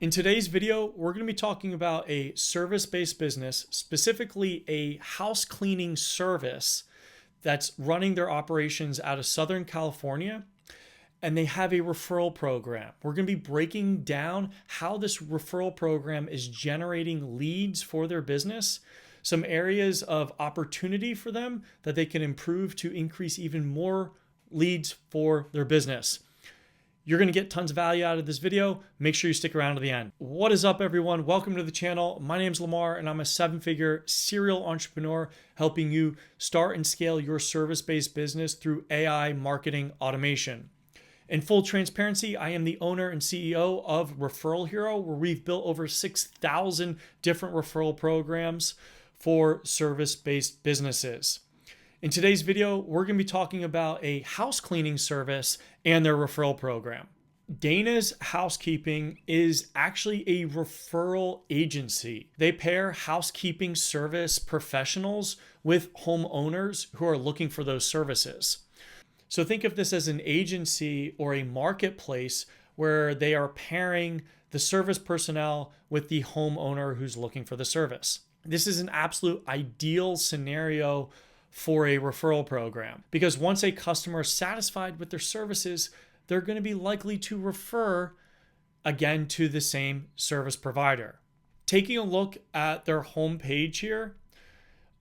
In today's video, we're going to be talking about a service-based business, specifically a house cleaning service that's running their operations out of Southern California, and they have a referral program. We're going to be breaking down how this referral program is generating leads for their business, some areas of opportunity for them that they can improve to increase even more leads for their business. You're going to get tons of value out of this video. Make sure you stick around to the end. What is up, everyone? Welcome to the channel. My name is Lamar, and I'm a seven-figure serial entrepreneur helping you start and scale your service-based business through AI marketing automation. In full transparency, I am the owner and CEO of ReferralHero, where we've built over 6,000 different referral programs for service-based businesses. In today's video, we're going to be talking about a house cleaning service and their referral program. Dana's Housekeeping is actually a referral agency. They pair housekeeping service professionals with homeowners who are looking for those services. So think of this as an agency or a marketplace where they are pairing the service personnel with the homeowner who's looking for the service. This is an absolute ideal scenario for a referral program, because once a customer is satisfied with their services, they're going to be likely to refer again to the same service provider. Taking a look at their homepage here,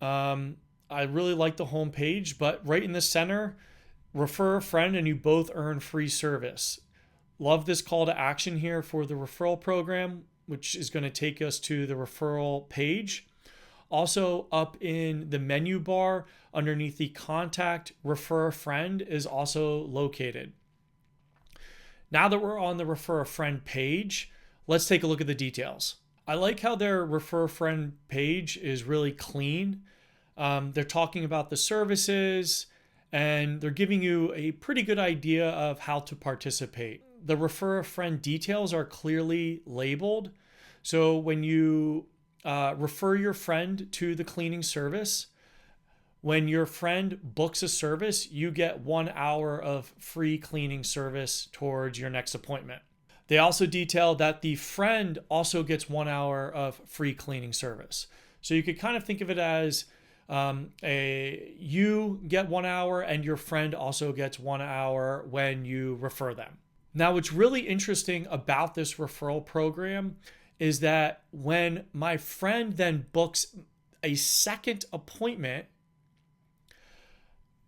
I really like the homepage, but right in the center, refer a friend and you both earn free service. Love this call to action here for the referral program, which is going to take us to the referral page. Also, up in the menu bar underneath the contact, refer a friend is also located. Now that we're on the refer a friend page, let's take a look at the details. I like how their refer a friend page is really clean. They're talking about the services and they're giving you a pretty good idea of how to participate. The refer a friend details are clearly labeled. So when you refer your friend to the cleaning service, when your friend books a service, you get 1 hour of free cleaning service towards your next appointment. They also detail that the friend also gets 1 hour of free cleaning service. So you could kind of think of it as you get 1 hour and your friend also gets 1 hour when you refer them. Now, what's really interesting about this referral program is that when my friend then books a second appointment,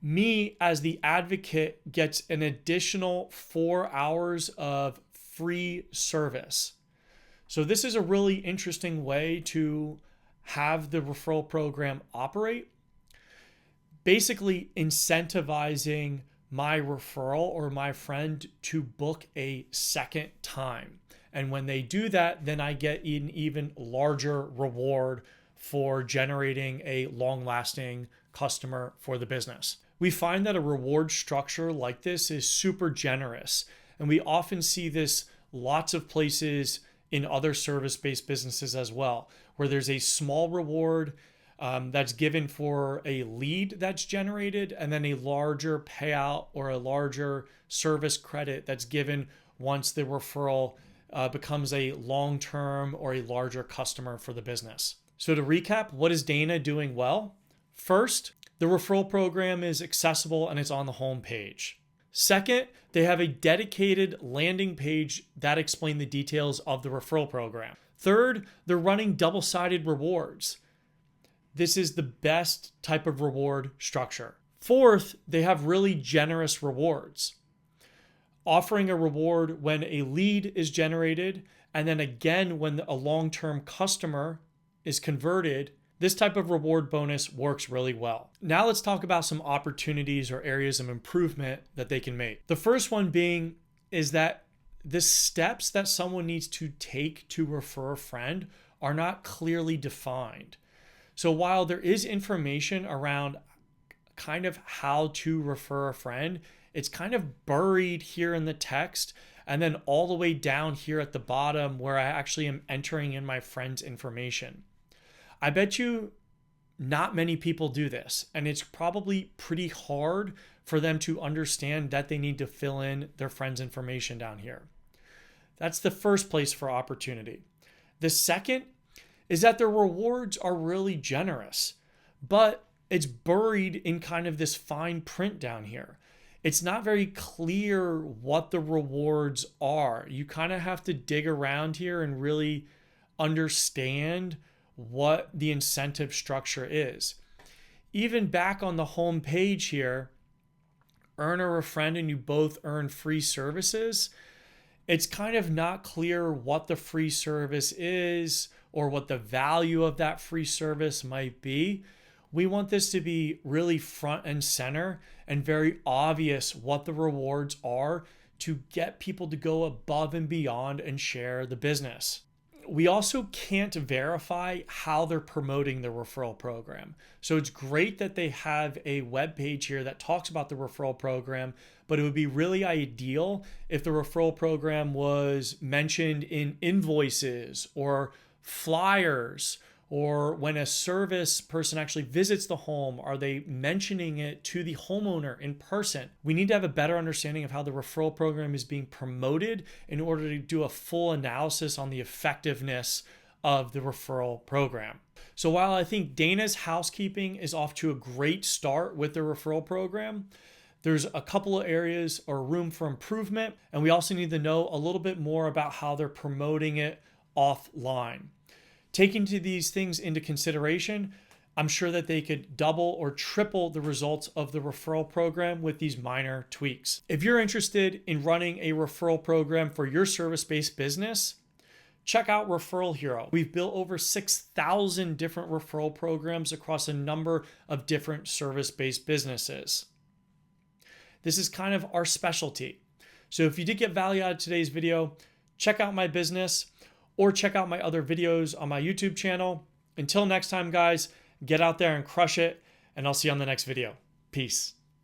me as the advocate gets an additional 4 hours of free service. So this is a really interesting way to have the referral program operate, basically incentivizing my referral or my friend to book a second time. And when they do that, then I get an even larger reward for generating a long-lasting customer for the business. We find that a reward structure like this is super generous. And we often see this lots of places in other service-based businesses as well, where there's a small reward that's given for a lead that's generated, and then a larger payout or a larger service credit that's given once the referral becomes a long-term or a larger customer for the business. So to recap, what is Dana doing well? First, the referral program is accessible and it's on the home page. Second, they have a dedicated landing page that explains the details of the referral program. Third, they're running double-sided rewards. This is the best type of reward structure. Fourth, they have really generous rewards, offering a reward when a lead is generated, and then again when a long-term customer is converted. This type of reward bonus works really well. Now let's talk about some opportunities or areas of improvement that they can make. The first one being is that the steps that someone needs to take to refer a friend are not clearly defined. So while there is information around kind of how to refer a friend, it's kind of buried here in the text and then all the way down here at the bottom where I actually am entering in my friend's information. I bet you not many people do this, and it's probably pretty hard for them to understand that they need to fill in their friend's information down here. That's the first place for opportunity. The second is that the rewards are really generous, but it's buried in kind of this fine print down here. It's not very clear what the rewards are. You kind of have to dig around here and really understand what the incentive structure is. Even back on the home page here, earn or a friend and you both earn free services. It's kind of not clear what the free service is or what the value of that free service might be. We want this to be really front and center and very obvious what the rewards are to get people to go above and beyond and share the business. We also can't verify how they're promoting the referral program. So it's great that they have a web page here that talks about the referral program, but it would be really ideal if the referral program was mentioned in invoices or flyers, or when a service person actually visits the home, are they mentioning it to the homeowner in person? We need to have a better understanding of how the referral program is being promoted in order to do a full analysis on the effectiveness of the referral program. So while I think Dana's housekeeping is off to a great start with the referral program, there's a couple of areas or room for improvement, and we also need to know a little bit more about how they're promoting it offline. Taking these things into consideration, I'm sure that they could double or triple the results of the referral program with these minor tweaks. If you're interested in running a referral program for your service-based business, check out ReferralHero. We've built over 6,000 different referral programs across a number of different service-based businesses. This is kind of our specialty. So if you did get value out of today's video, check out my business or check out my other videos on my YouTube channel. Until next time, guys, get out there and crush it, and I'll see you on the next video. Peace.